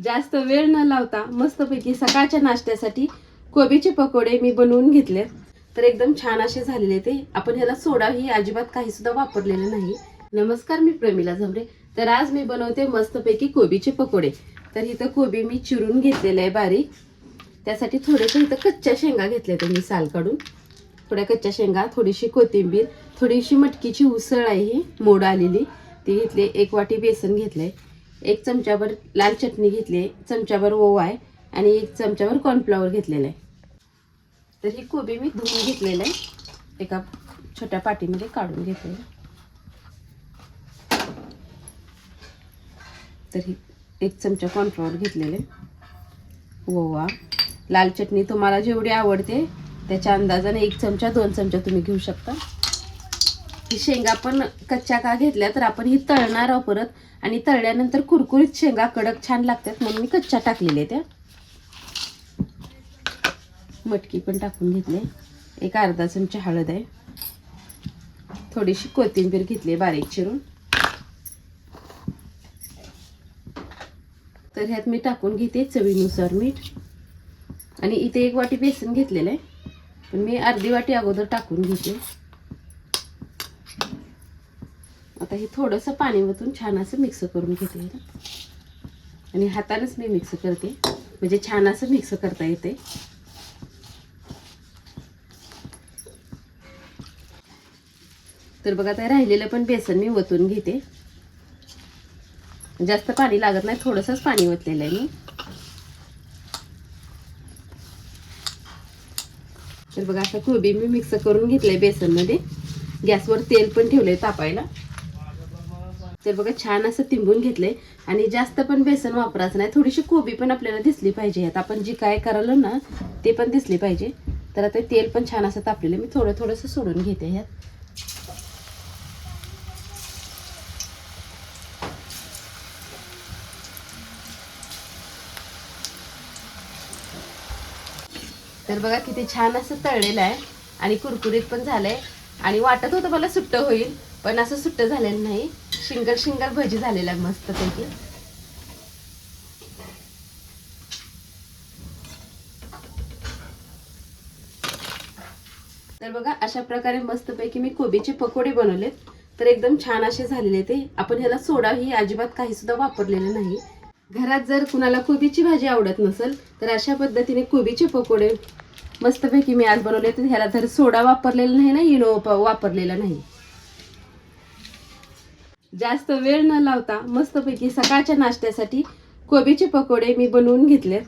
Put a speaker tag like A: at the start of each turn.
A: जास्त वेळ न लावता मस्तपैकी सकाळच्या नाश्त्यासाठी कोबीचे पकोडे मी बनवून घेतले. तर एकदम छान असे झालेले ते. आपण ह्याला सोडा ही अजिबात काही सुद्धा वापरलेलं नाही. नमस्कार, मी प्रमिला झमरे. तर आज मी बनवते मस्तपैकी कोबीचे पकोडे. तर इथं कोबी मी चिरून घेतलेलं आहे बारीक. त्यासाठी थोडेसे इथं कच्च्या शेंगा घेतल्या तर मी साल काढून. थोड्या कच्च्या शेंगा, थोडीशी कोथिंबीर, थोडीशी मटकीची उसळ आहे ही मोड आलेली ती घेतली. 1 वाटी बेसन घेतलंय. 1 चमचाभर लाल चटणी घेतली, चमचाभर ओवा आहे आणि 1 चमचाभर कॉर्नफ्लॉवर घेतलेला आहे. तर ही कोबी मी धुवून घेतलेलं आहे. एका छोट्या पाटीमध्ये काढून घेतलेलं. तर ही 1 चमचा कॉर्नफ्लॉवर घेतलेले, ओवा, लाल चटणी तुम्हाला जेवढी आवडते त्याच्या अंदाजाने 1 चमचा 2 चमचा तुम्ही घेऊ शकता. ही शेंगा पण कच्च्या का घेतल्या तर आपण ही तळणार आहोत परत, आणि तळल्यानंतर कुरकुरीत शेंगा कडक छान लागतात म्हणून मी कच्च्या टाकलेल्या त्या. मटकी पण टाकून घेतले. एक अर्धा चमचा हळद आहे. थोडीशी कोथिंबीर घेतली बारीक चिरून. तर ह्यात मी टाकून घेते चवीनुसार मीठ. आणि इथे 1 वाटी बेसन घेतलेलं आहे, पण मी अर्धी वाटी अगोदर टाकून घेते. आता हे थोडंसं पाणी ओतून छान असं मिक्स करून घेते आणि हातानेच मी मिक्स करते म्हणजे छान असं मिक्स करता येते. तर बघा, आता राहिलेलं पण बेसन मी ओतून घेते. जास्त पाणी लागत नाही, थोडंसंच पाणी ओतलेलं आहे मी. तर बघा, आता कोबी मी मिक्स करून घेतलंय बेसनमध्ये. गॅसवर तेल पण ठेवलंय तापायला. तर बघा, छान असं तिंबून घेतलंय. आणि जास्त पण बेसन वापरायचं नाही, थोडीशी कोबी पण आपल्याला दिसली पाहिजे यात. आपण जी काय करायला ना ते पण दिसली पाहिजे. तर आता तेल पण छान असं तापलेलं, मी थोडंसं सोडून घेते ह्यात. तर बघा, किती छान असं तळलेलं आहे आणि कुरकुरीत पण झालंय. आणि वाटत होतं मला सुट्ट होईल, पण असं सुट्ट झालेलं नाही. शिंगल भजी झालेला आहे मस्तपैकी. तर बघा, अशा प्रकारे मस्तपैकी मी कोबीचे पकोडे बनवलेत. तर एकदम छान असे झालेले ते. आपण ह्याला सोडा ही अजिबात काही सुद्धा वापरलेलं नाही. घरात जर कुणाला कोबीची भाजी आवडत नसेल तर अशा पद्धतीने कोबीचे पकोडे मस्तपैकी मी आज बनवले. तर ह्याला तर सोडा वापरलेला नाही ना, इनो वापरलेला नाही. जास्त वेळ न लावता मस्तपैकी सकाळच्या नाश्त्यासाठी कोबीचे पकोडे मी बनवून घेतले.